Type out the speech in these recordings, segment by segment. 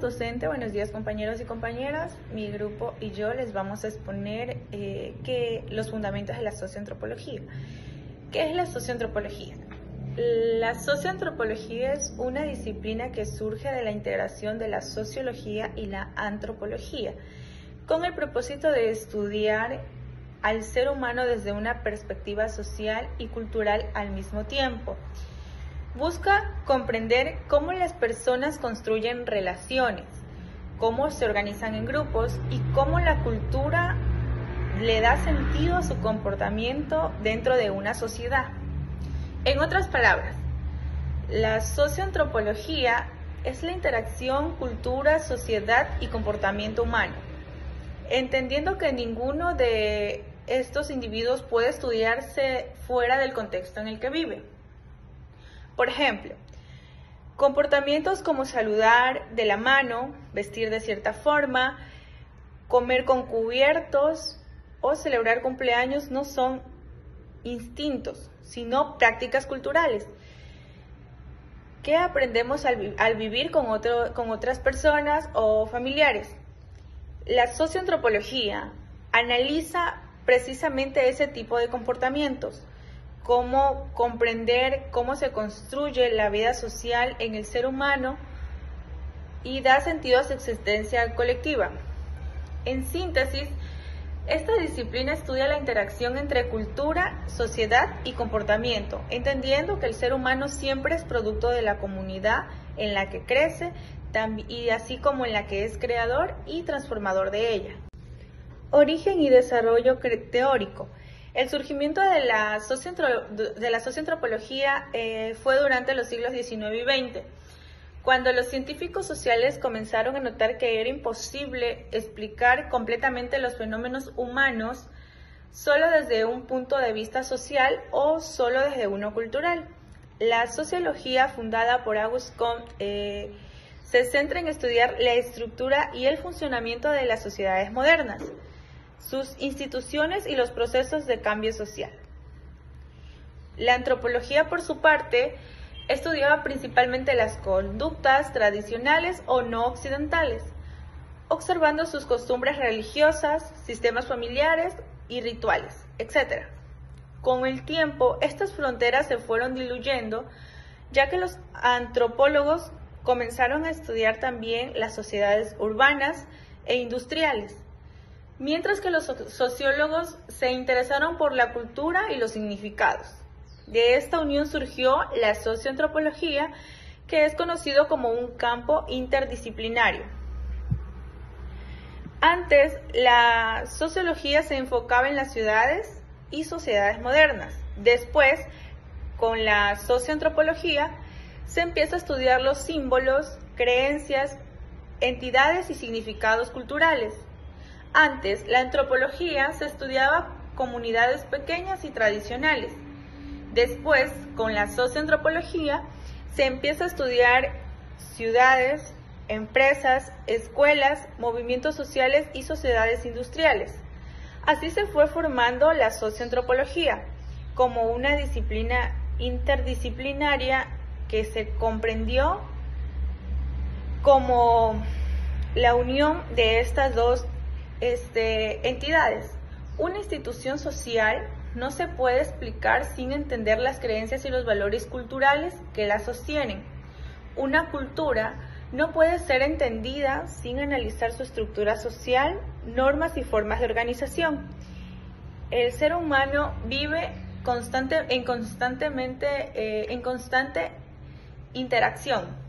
docente, buenos días compañeros y compañeras. Mi grupo y yo les vamos a exponer los fundamentos de la socioantropología. ¿Qué es la socioantropología? La socioantropología es una disciplina que surge de la integración de la sociología y la antropología, con el propósito de estudiar al ser humano desde una perspectiva social y cultural al mismo tiempo. Busca comprender cómo las personas construyen relaciones, cómo se organizan en grupos y cómo la cultura le da sentido a su comportamiento dentro de una sociedad. En otras palabras, la socioantropología es la interacción cultura, sociedad y comportamiento humano, entendiendo que ninguno de estos individuos puede estudiarse fuera del contexto en el que vive. Por ejemplo, comportamientos como saludar de la mano, vestir de cierta forma, comer con cubiertos o celebrar cumpleaños no son instintos, sino prácticas culturales que aprendemos al vivir con otras personas o familiares. La socioantropología analiza precisamente ese tipo de comportamientos, cómo comprender cómo se construye la vida social en el ser humano y da sentido a su existencia colectiva. En síntesis, esta disciplina estudia la interacción entre cultura, sociedad y comportamiento, entendiendo que el ser humano siempre es producto de la comunidad en la que crece, y así como en la que es creador y transformador de ella. Origen y desarrollo teórico. El surgimiento de la socioantropología fue durante los siglos XIX y XX, cuando los científicos sociales comenzaron a notar que era imposible explicar completamente los fenómenos humanos solo desde un punto de vista social o solo desde uno cultural. La sociología, fundada por Auguste Comte, se centra en estudiar la estructura y el funcionamiento de las sociedades modernas, sus instituciones y los procesos de cambio social. La antropología, por su parte, estudiaba principalmente las conductas tradicionales o no occidentales, observando sus costumbres religiosas, sistemas familiares y rituales, etc. Con el tiempo, estas fronteras se fueron diluyendo, ya que los antropólogos comenzaron a estudiar también las sociedades urbanas e industriales, mientras que los sociólogos se interesaron por la cultura y los significados. De esta unión surgió la socioantropología, que es conocido como un campo interdisciplinario. Antes, la sociología se enfocaba en las ciudades y sociedades modernas. Después, con la socioantropología, se empieza a estudiar los símbolos, creencias, entidades y significados culturales. Antes, la antropología se estudiaba comunidades pequeñas y tradicionales. Después, con la socioantropología, se empieza a estudiar ciudades, empresas, escuelas, movimientos sociales y sociedades industriales. Así se fue formando la socioantropología como una disciplina interdisciplinaria que se comprendió como la unión de estas dos entidades. Una institución social no se puede explicar sin entender las creencias y los valores culturales que la sostienen. Una cultura no puede ser entendida sin analizar su estructura social, normas y formas de organización. El ser humano vive en constante interacción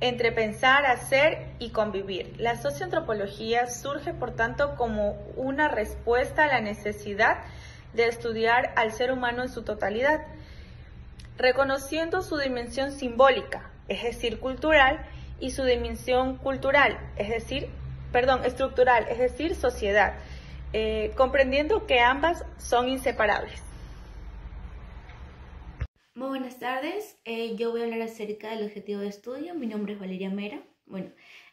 entre pensar, hacer y convivir. La socioantropología surge, por tanto, como una respuesta a la necesidad de estudiar al ser humano en su totalidad, reconociendo su dimensión simbólica, es decir, cultural, y su dimensión estructural, es decir, sociedad, comprendiendo que ambas son inseparables. Muy buenas tardes, yo voy a hablar acerca del objetivo de estudio. Mi nombre es Valeria Mera. Bueno,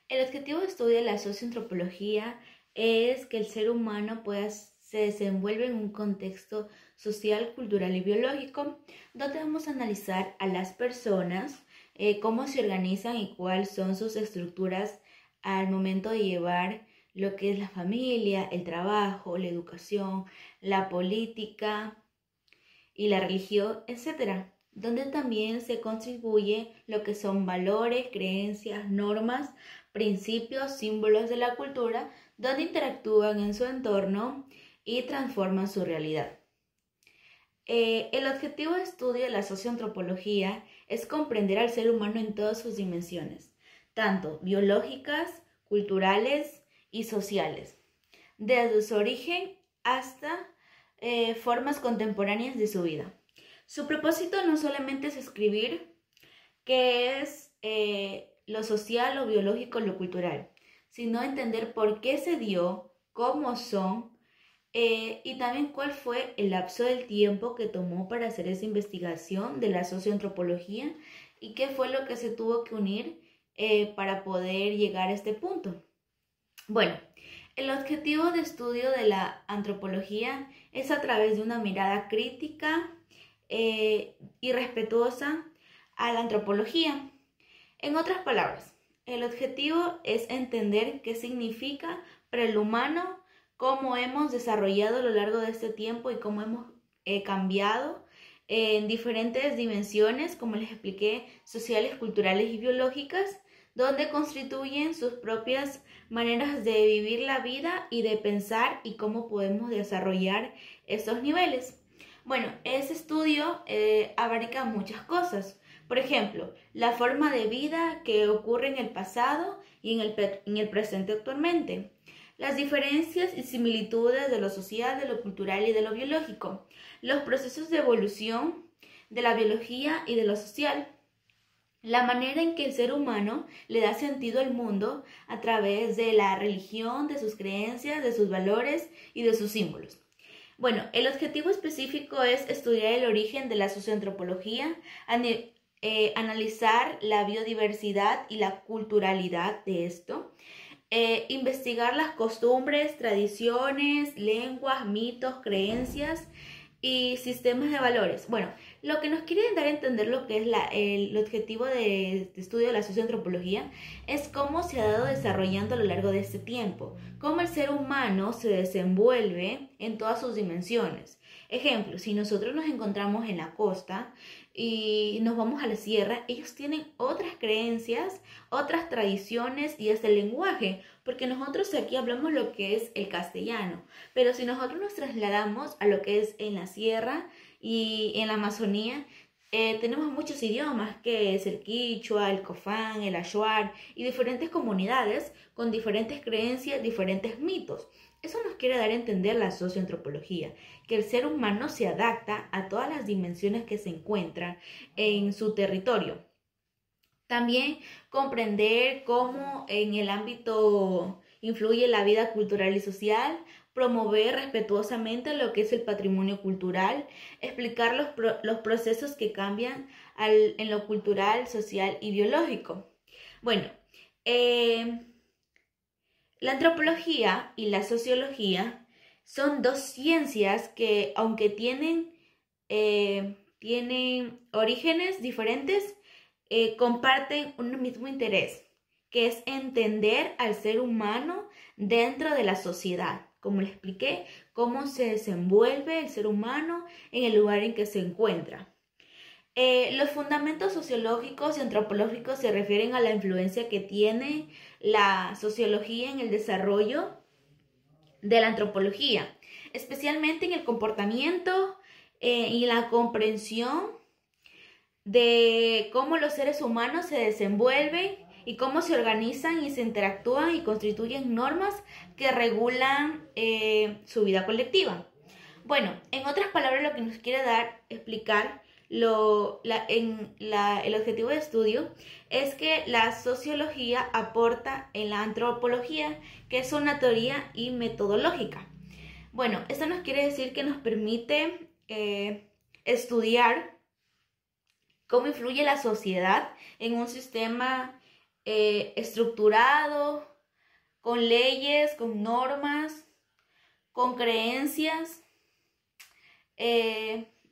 el objetivo de estudio de la socioantropología es que el ser humano se desenvuelve en un contexto social, cultural y biológico, donde vamos a analizar a las personas, cómo se organizan y cuáles son sus estructuras al momento de llevar lo que es la familia, el trabajo, la educación, la política y la religión, etcétera, donde también se contribuye lo que son valores, creencias, normas, principios, símbolos de la cultura, donde interactúan en su entorno y transforman su realidad. El objetivo de estudio de la socioantropología es comprender al ser humano en todas sus dimensiones, tanto biológicas, culturales y sociales, desde su origen hasta formas contemporáneas de su vida. Su propósito no solamente es escribir qué es lo social, lo biológico, lo cultural, sino entender por qué se dio, cómo son, y también cuál fue el lapso del tiempo que tomó para hacer esa investigación de la socioantropología y qué fue lo que se tuvo que unir para poder llegar a este punto. Bueno, el objetivo de estudio de la antropología es a través de una mirada crítica y respetuosa a la antropología. En otras palabras, el objetivo es entender qué significa para el humano, cómo hemos desarrollado a lo largo de este tiempo y cómo hemos cambiado en diferentes dimensiones, como les expliqué, sociales, culturales y biológicas, donde constituyen sus propias maneras de vivir la vida y de pensar y cómo podemos desarrollar estos niveles. Bueno, ese estudio abarca muchas cosas. Por ejemplo, la forma de vida que ocurre en el pasado y en el presente actualmente. Las diferencias y similitudes de lo social, de lo cultural y de lo biológico. Los procesos de evolución de la biología y de lo social. La manera en que el ser humano le da sentido al mundo a través de la religión, de sus creencias, de sus valores y de sus símbolos. Bueno, el objetivo específico es estudiar el origen de la socioantropología, analizar la biodiversidad y la culturalidad de esto, investigar las costumbres, tradiciones, lenguas, mitos, creencias y sistemas de valores. Bueno, lo que nos quiere dar a entender lo que es el objetivo de estudio de la socioantropología es cómo se ha dado desarrollando a lo largo de este tiempo, cómo el ser humano se desenvuelve en todas sus dimensiones. Ejemplo, si nosotros nos encontramos en la costa y nos vamos a la sierra, ellos tienen otras creencias, otras tradiciones y hasta el lenguaje, porque nosotros aquí hablamos lo que es el castellano, pero si nosotros nos trasladamos a lo que es en la sierra y en la Amazonía, tenemos muchos idiomas, que es el quichua, el cofán, el achuar y diferentes comunidades con diferentes creencias, diferentes mitos. Eso nos quiere dar a entender la socioantropología, que el ser humano se adapta a todas las dimensiones que se encuentran en su territorio. También comprender cómo en el ámbito influye la vida cultural y social, promover respetuosamente lo que es el patrimonio cultural, explicar los procesos que cambian en lo cultural, social y biológico. Bueno, la antropología y la sociología son dos ciencias que, aunque tienen orígenes diferentes, comparten un mismo interés, que es entender al ser humano dentro de la sociedad. Como les expliqué, cómo se desenvuelve el ser humano en el lugar en que se encuentra. Los fundamentos sociológicos y antropológicos se refieren a la influencia que tiene la sociología en el desarrollo de la antropología, especialmente en el comportamiento y la comprensión de cómo los seres humanos se desenvuelven y cómo se organizan y se interactúan y constituyen normas que regulan su vida colectiva. Bueno, en otras palabras, lo que nos quiere explicar el objetivo de estudio es que la sociología aporta en la antropología, que es una teoría y metodológica. Bueno, esto nos quiere decir que nos permite estudiar cómo influye la sociedad en un sistema estructurado, con leyes, con normas, con creencias,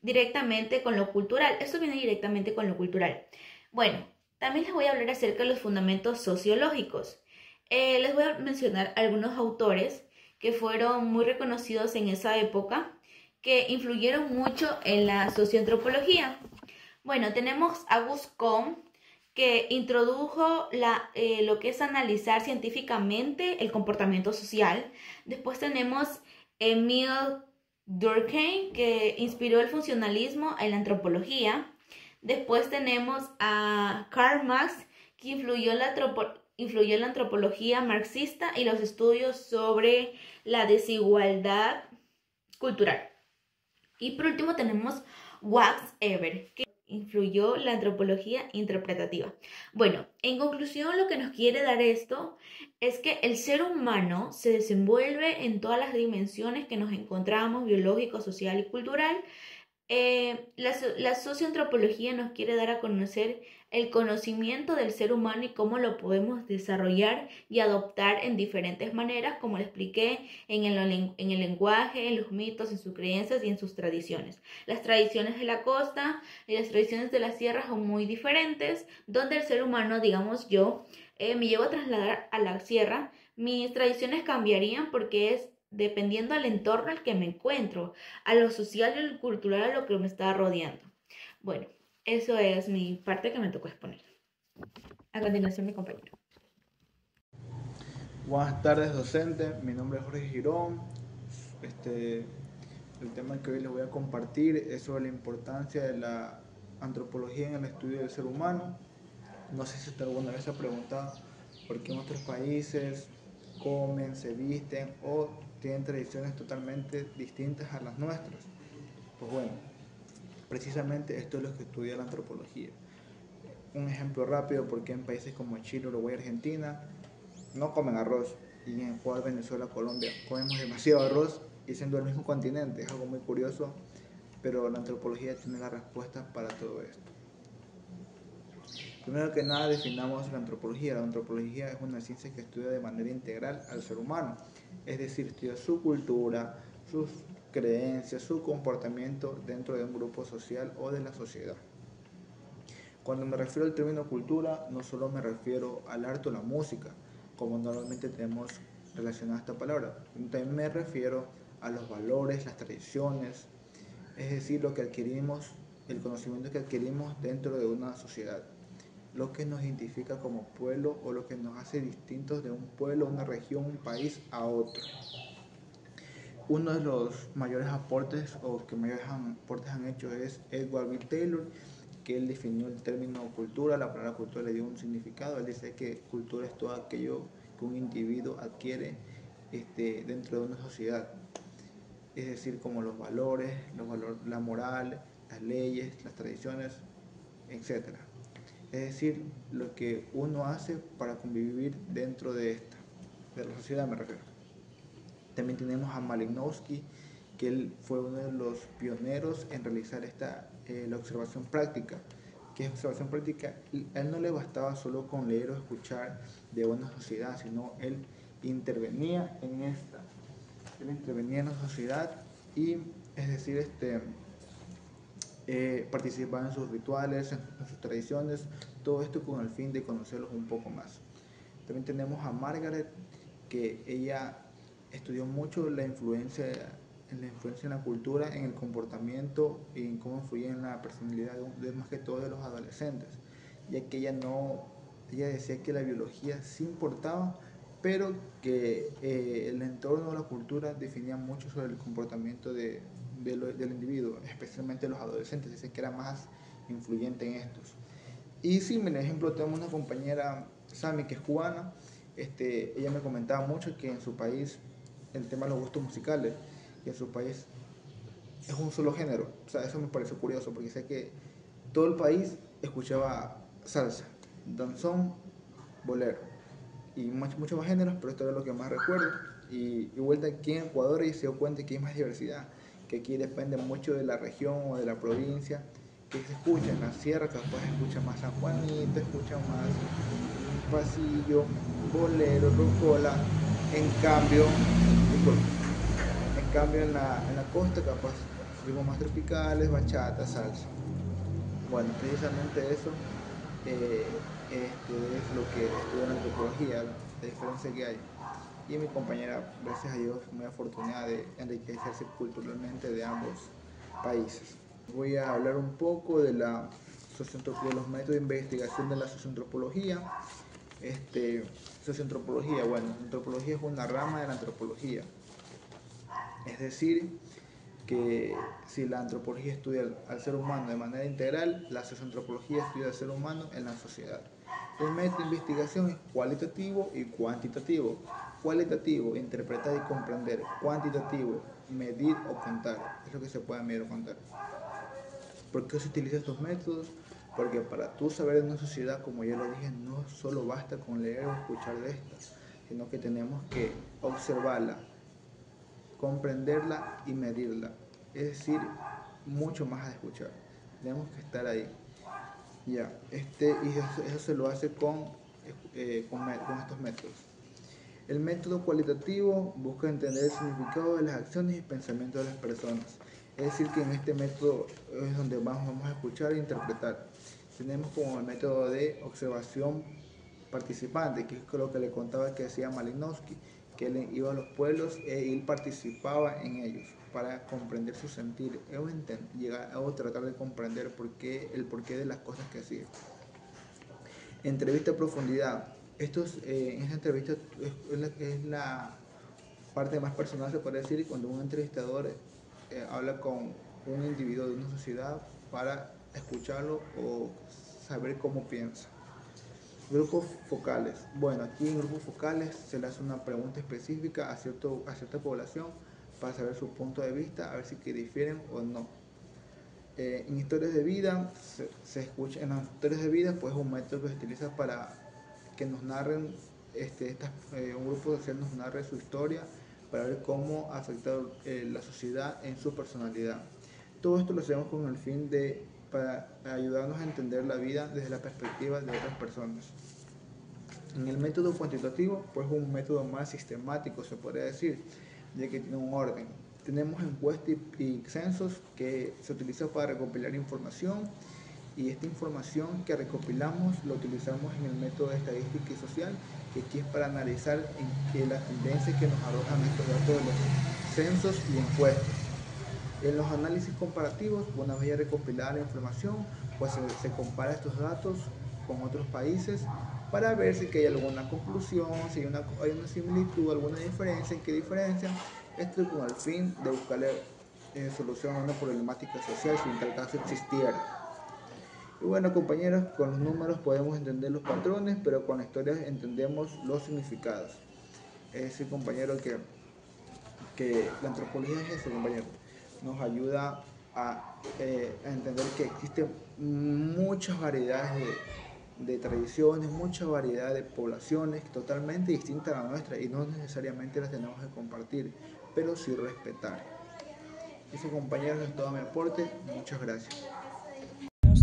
directamente con lo cultural. Esto viene directamente con lo cultural. Bueno, también les voy a hablar acerca de los fundamentos sociológicos. Les voy a mencionar algunos autores que fueron muy reconocidos en esa época, que influyeron mucho en la socioantropología. Bueno, tenemos a Auguste Comte, que introdujo lo que es analizar científicamente el comportamiento social. Después tenemos Emile Durkheim, que inspiró el funcionalismo en la antropología. Después tenemos a Karl Marx, que influyó en la antropología marxista y los estudios sobre la desigualdad cultural. Y por último tenemos Max Weber, que influyó la antropología interpretativa. Bueno, en conclusión, lo que nos quiere dar esto es que el ser humano se desenvuelve en todas las dimensiones que nos encontramos, biológico, social y cultural. La socioantropología nos quiere dar a conocer el conocimiento del ser humano y cómo lo podemos desarrollar y adoptar en diferentes maneras, como le expliqué, en el lenguaje, en los mitos, en sus creencias y en sus tradiciones. Las tradiciones de la costa y las tradiciones de la sierra son muy diferentes, donde el ser humano, digamos yo, me llevo a trasladar a la sierra, mis tradiciones cambiarían porque es dependiendo del entorno al que me encuentro, a lo social y lo cultural, a lo que me está rodeando. Bueno, eso es mi parte que me tocó exponer. A continuación, mi compañero. Buenas tardes, docente. Mi nombre es Jorge Girón. El tema que hoy les voy a compartir es sobre la importancia de la antropología en el estudio del ser humano. No sé si usted alguna vez se ha preguntado por qué en otros países comen, se visten o tienen tradiciones totalmente distintas a las nuestras. Pues bueno, precisamente esto es lo que estudia la antropología. Un ejemplo rápido, porque en países como Chile, Uruguay y Argentina no comen arroz, y en Ecuador, Venezuela, Colombia comemos demasiado arroz y siendo el mismo continente. Es algo muy curioso, pero la antropología tiene la respuesta para todo esto. Primero que nada, definamos la antropología. La antropología es una ciencia que estudia de manera integral al ser humano, es decir, estudia su cultura, sus creencias, su comportamiento dentro de un grupo social o de la sociedad. Cuando me refiero al término cultura, no solo me refiero al arte o la música, como normalmente tenemos relacionada esta palabra, también me refiero a los valores, las tradiciones, es decir, lo que adquirimos, el conocimiento que adquirimos dentro de una sociedad, lo que nos identifica como pueblo o lo que nos hace distintos de un pueblo, una región, un país a otro. Uno de los mayores aportes o que mayores aportes han hecho es Edward B. Taylor, que él definió el término cultura. La palabra cultura le dio un significado. Él dice que cultura es todo aquello que un individuo adquiere dentro de una sociedad, es decir, como los valores, la moral, las leyes, las tradiciones, etc. Es decir, lo que uno hace para convivir dentro de la sociedad, me refiero. También tenemos a Malinowski, que él fue uno de los pioneros en realizar la observación práctica. ¿Qué es observación práctica? A él no le bastaba solo con leer o escuchar de una sociedad, sino él intervenía en esta. Él intervenía en la sociedad y, es decir, participaba en sus rituales, en sus tradiciones, todo esto con el fin de conocerlos un poco más. También tenemos a Margaret, que ella estudió mucho la influencia en la cultura, en el comportamiento y en cómo influye en la personalidad más que todo de los adolescentes, ya que ella decía que la biología sí importaba, pero que el entorno o la cultura definía mucho sobre el comportamiento del individuo, especialmente los adolescentes. Dice que era más influyente en estos. Y sí, por ejemplo, tenemos una compañera, Sami, que es cubana. Ella me comentaba mucho que en su país el tema de los gustos musicales, que en su país es un solo género. O sea, eso me pareció curioso porque sé que todo el país escuchaba salsa, danzón, bolero y muchos más géneros, pero esto es lo que más recuerdo. Y vuelta aquí en Ecuador y se dio cuenta que hay más diversidad, que aquí depende mucho de la región o de la provincia que se escucha. En la sierra capaz escucha más San Juanito, escucha más pasillo, bolero, rocola. En cambio en la costa capaz ritmos más tropicales, bachata, salsa. Bueno, precisamente eso es lo que estudia la antropología. la diferencia que hay. Y mi compañera, gracias a Dios, muy afortunada de enriquecerse culturalmente de ambos países. Voy a hablar un poco de los métodos de investigación de la socioantropología. Socioantropología, bueno, la antropología es una rama de la antropología. Es decir, que si la antropología estudia al ser humano de manera integral, la socioantropología estudia al ser humano en la sociedad. El método de investigación es cualitativo y cuantitativo. Cualitativo, interpretar y comprender. Cuantitativo, medir o contar. Es lo que se puede medir o contar. ¿Por qué se utilizan estos métodos? Porque para tú saber de una sociedad, como ya lo dije, no solo basta con leer o escuchar de estas, sino que tenemos que observarla, comprenderla y medirla. Es decir, mucho más a escuchar. Tenemos que estar ahí. Ya, y eso se lo hace con estos métodos. El método cualitativo busca entender el significado de las acciones y pensamientos de las personas. Es decir, que en este método es donde vamos a escuchar e interpretar. Tenemos como el método de observación participante, que es lo que le contaba que hacía Malinowski, que él iba a los pueblos e él participaba en ellos para comprender su sentir o tratar de comprender el porqué de las cosas que hacía. Entrevista a profundidad. En esta entrevista es la parte más personal, se puede decir, cuando un entrevistador habla con un individuo de una sociedad para escucharlo o saber cómo piensa. Grupos focales. Bueno, aquí en grupos focales se le hace una pregunta específica a cierta población para saber su punto de vista, a ver si que difieren o no. En historias de vida, se escucha, en las historias de vida, pues es un método que se utiliza para que nos narren, un grupo social nos narre su historia para ver cómo ha afectado la sociedad en su personalidad. Todo esto lo hacemos con el fin para ayudarnos a entender la vida desde la perspectiva de otras personas. En el método cuantitativo, pues es un método más sistemático, se podría decir, ya que tiene un orden. Tenemos encuestas y censos que se utilizan para recopilar información, y esta información que recopilamos la utilizamos en el método de estadística y social, que aquí es para analizar las tendencias que nos arrojan estos datos de los censos y encuestas. En los análisis comparativos, una vez ya recopilada la información, pues se compara estos datos con otros países para ver si hay alguna conclusión, si hay una similitud, alguna diferencia, en qué diferencian, esto con el fin de buscarle solución a una problemática social si en tal caso existiera. Y bueno, compañeros, con los números podemos entender los patrones, pero con la historia entendemos los significados. Es decir, compañero, que la antropología es eso, compañero. Nos ayuda a entender que existen muchas variedades de tradiciones, mucha variedad de poblaciones totalmente distintas a la nuestra, y no necesariamente las tenemos que compartir, pero sí respetar. Eso, compañeros, es todo mi aporte. Muchas gracias.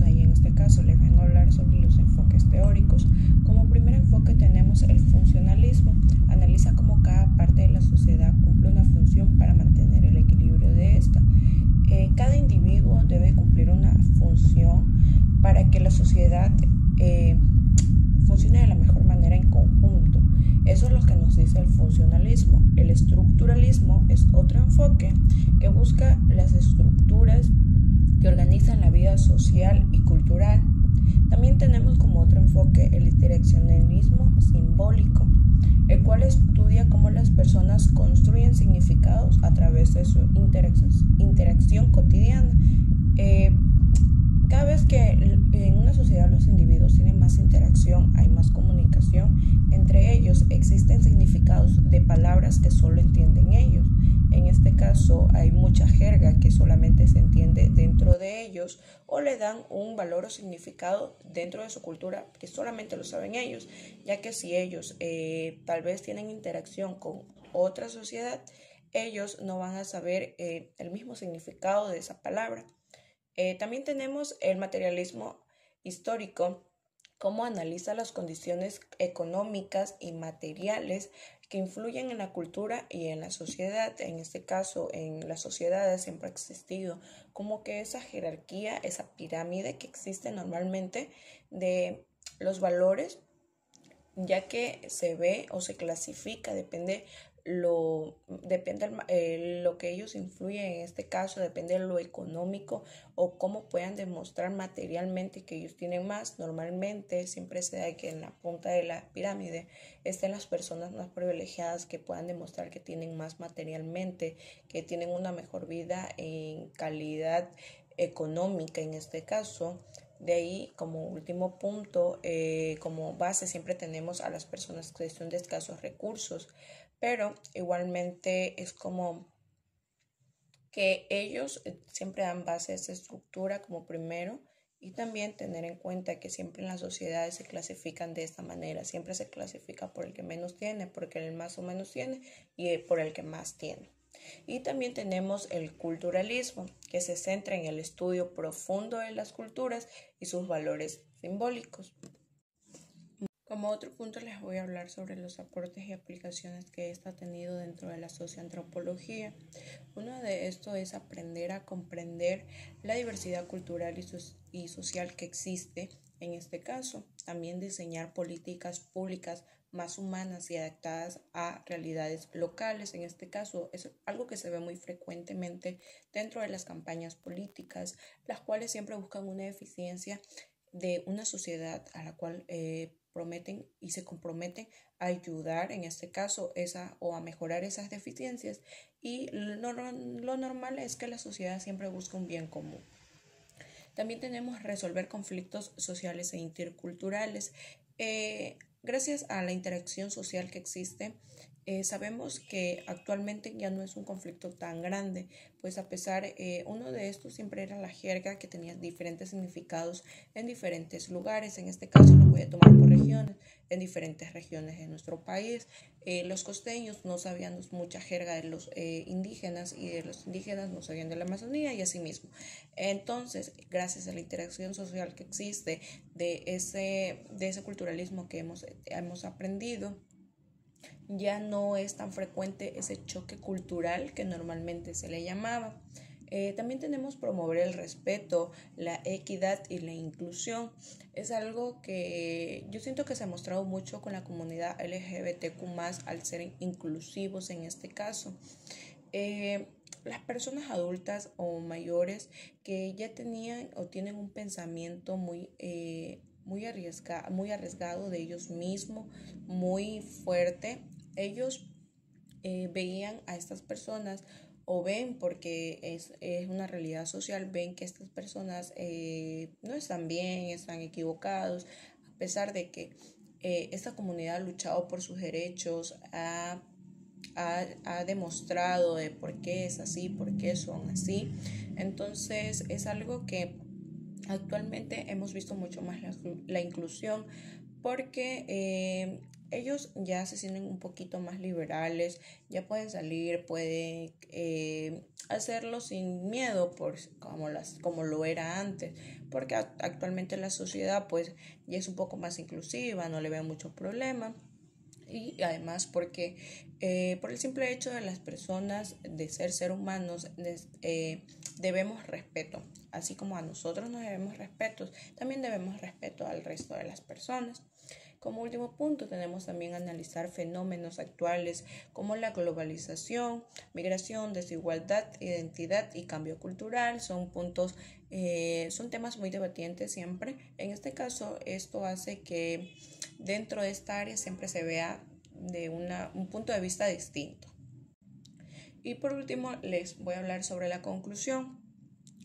Y en este caso les vengo a hablar sobre los enfoques teóricos. Como primer enfoque tenemos el funcionalismo. Analiza cómo cada parte de la sociedad cumple una función para mantener el equilibrio de esta. Cada individuo debe cumplir una función para que la sociedad funcione de la mejor manera en conjunto. Eso es lo que nos dice el funcionalismo. El estructuralismo es otro enfoque que busca las estructuras que organizan la vida social y cultural. También tenemos como otro enfoque el interaccionismo simbólico, el cual estudia cómo las personas construyen significados a través de su interacción cotidiana. Cada vez que en una sociedad los individuos tienen más interacción, hay más comunicación entre ellos, existen significados de palabras que solo entienden ellos. En este caso hay mucha jerga que solamente se entiende dentro de ellos, o le dan un valor o significado dentro de su cultura que solamente lo saben ellos, ya que si ellos tal vez tienen interacción con otra sociedad, ellos no van a saber el mismo significado de esa palabra. También tenemos el materialismo histórico, cómo analiza las condiciones económicas y materiales que influyen en la cultura y en la sociedad. En este caso, en las sociedades siempre ha existido como que esa jerarquía, esa pirámide que existe normalmente de los valores ya que se ve o se clasifica, depende lo que ellos influyen en este caso, depende de lo económico o cómo puedan demostrar materialmente que ellos tienen más. Normalmente siempre se da que en la punta de la pirámide estén las personas más privilegiadas que puedan demostrar que tienen más materialmente, que tienen una mejor vida en calidad económica en este caso. De ahí, como último punto, como base siempre tenemos a las personas que son de escasos recursos, pero igualmente es como que ellos siempre dan base a esa estructura como primero, y también tener en cuenta que siempre en las sociedades se clasifican de esta manera, siempre se clasifica por el que menos tiene, porque el más o menos tiene y por el que más tiene. Y también tenemos el culturalismo, que se centra en el estudio profundo de las culturas y sus valores simbólicos. Como otro punto les voy a hablar sobre los aportes y aplicaciones que esta ha tenido dentro de la socioantropología. Uno de estos es aprender a comprender la diversidad cultural y social que existe. En este caso, también diseñar políticas públicas más humanas y adaptadas a realidades locales. En este caso, es algo que se ve muy frecuentemente dentro de las campañas políticas, las cuales siempre buscan una eficiencia de una sociedad a la cual prometen y se comprometen a ayudar, en este caso, o a mejorar esas deficiencias. Y lo normal es que la sociedad siempre busca un bien común. También tenemos resolver conflictos sociales e interculturales. Gracias a la interacción social que existe, sabemos que actualmente ya no es un conflicto tan grande, pues a pesar, uno de estos siempre era la jerga, que tenía diferentes significados en diferentes lugares. En este caso lo voy a tomar por regiones, en diferentes regiones de nuestro país. Los costeños no sabían mucha jerga de los indígenas, y de los indígenas no sabían de la Amazonía, y así mismo. Entonces, gracias a la interacción social que existe de ese culturalismo que hemos aprendido, ya no es tan frecuente ese choque cultural que normalmente se le llamaba. También tenemos promover el respeto, la equidad y la inclusión. Es algo que yo siento que se ha mostrado mucho con la comunidad LGBTQ+, al ser inclusivos en este caso. Las personas adultas o mayores que ya tenían o tienen un pensamiento muy arriesgado de ellos mismos, muy fuerte, ellos veían a estas personas, o ven, porque es una realidad social, ven que estas personas no están bien, están equivocados, a pesar de que esta comunidad ha luchado por sus derechos, ha demostrado de por qué es así, por qué son así. Entonces es algo que actualmente hemos visto mucho más la inclusión, porque ellos ya se sienten un poquito más liberales, ya pueden salir, pueden hacerlo sin miedo, como lo era antes, porque actualmente la sociedad pues ya es un poco más inclusiva, no le ven mucho problema. Y además porque por el simple hecho de las personas de ser humanos, debemos respeto, así como a nosotros nos debemos respeto, también debemos respeto al resto de las personas. Como último punto tenemos también analizar fenómenos actuales como la globalización, migración, desigualdad, identidad y cambio cultural. Son temas muy debatientes siempre. En este caso, esto hace que dentro de esta área siempre se vea de un punto de vista distinto. Y por último les voy a hablar sobre la conclusión.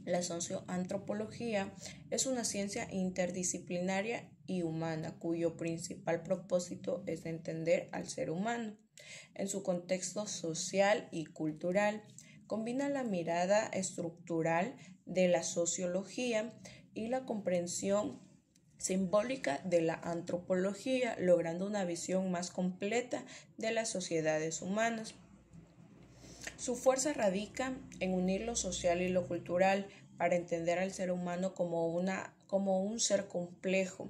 La socioantropología es una ciencia interdisciplinaria y humana cuyo principal propósito es entender al ser humano en su contexto social y cultural. Combina la mirada estructural de la sociología y la comprensión simbólica de la antropología, logrando una visión más completa de las sociedades humanas. Su fuerza radica en unir lo social y lo cultural para entender al ser humano como un ser complejo,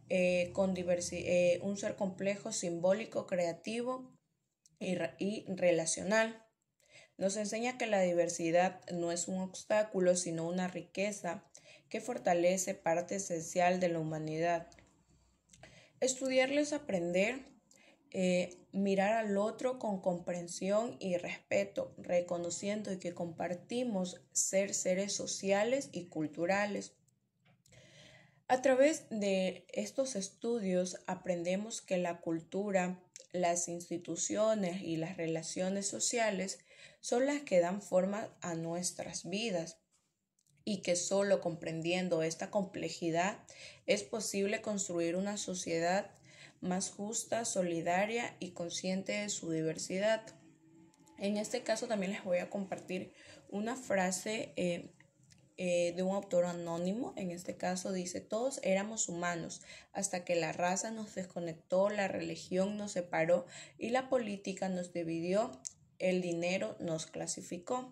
un ser complejo, simbólico, creativo y relacional. Nos enseña que la diversidad no es un obstáculo, sino una riqueza que fortalece parte esencial de la humanidad. Estudiarlo es aprender, mirar al otro con comprensión y respeto, reconociendo que compartimos ser seres sociales y culturales. A través de estos estudios aprendemos que la cultura, las instituciones y las relaciones sociales son las que dan forma a nuestras vidas y que solo comprendiendo esta complejidad es posible construir una sociedad más justa, solidaria y consciente de su diversidad. En este caso también les voy a compartir una frase de un autor anónimo. En este caso dice: todos éramos humanos hasta que la raza nos desconectó, la religión nos separó y la política nos dividió, el dinero nos clasificó.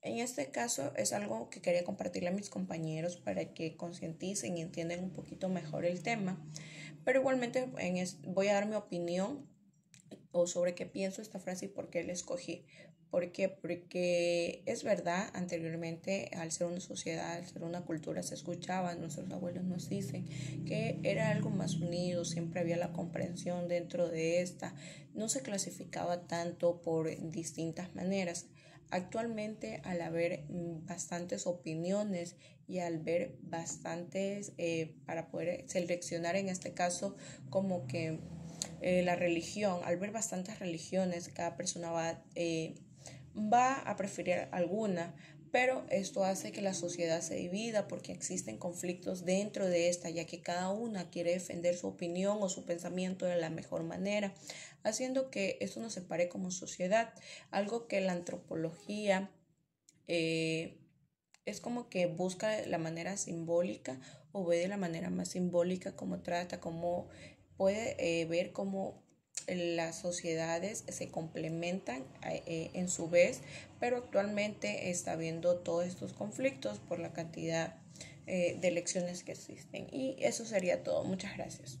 En este caso es algo que quería compartirle a mis compañeros para que concienticen y entiendan un poquito mejor el tema, pero igualmente voy a dar mi opinión o sobre qué pienso esta frase y por qué la escogí. ¿Por qué? Porque es verdad, anteriormente al ser una sociedad, al ser una cultura, se escuchaba, nuestros abuelos nos dicen que era algo más unido, siempre había la comprensión dentro de esta, no se clasificaba tanto por distintas maneras. Actualmente, al haber bastantes opiniones y al ver bastantes, para poder seleccionar en este caso como que la religión, al ver bastantes religiones, cada persona va a preferir alguna, pero esto hace que la sociedad se divida porque existen conflictos dentro de esta, ya que cada una quiere defender su opinión o su pensamiento de la mejor manera, haciendo que esto nos separe como sociedad, algo que la antropología es como que busca la manera simbólica o ve de la manera más simbólica cómo trata, cómo puede ver cómo las sociedades se complementan en su vez, pero actualmente está habiendo todos estos conflictos por la cantidad de elecciones que existen. Y eso sería todo. Muchas gracias.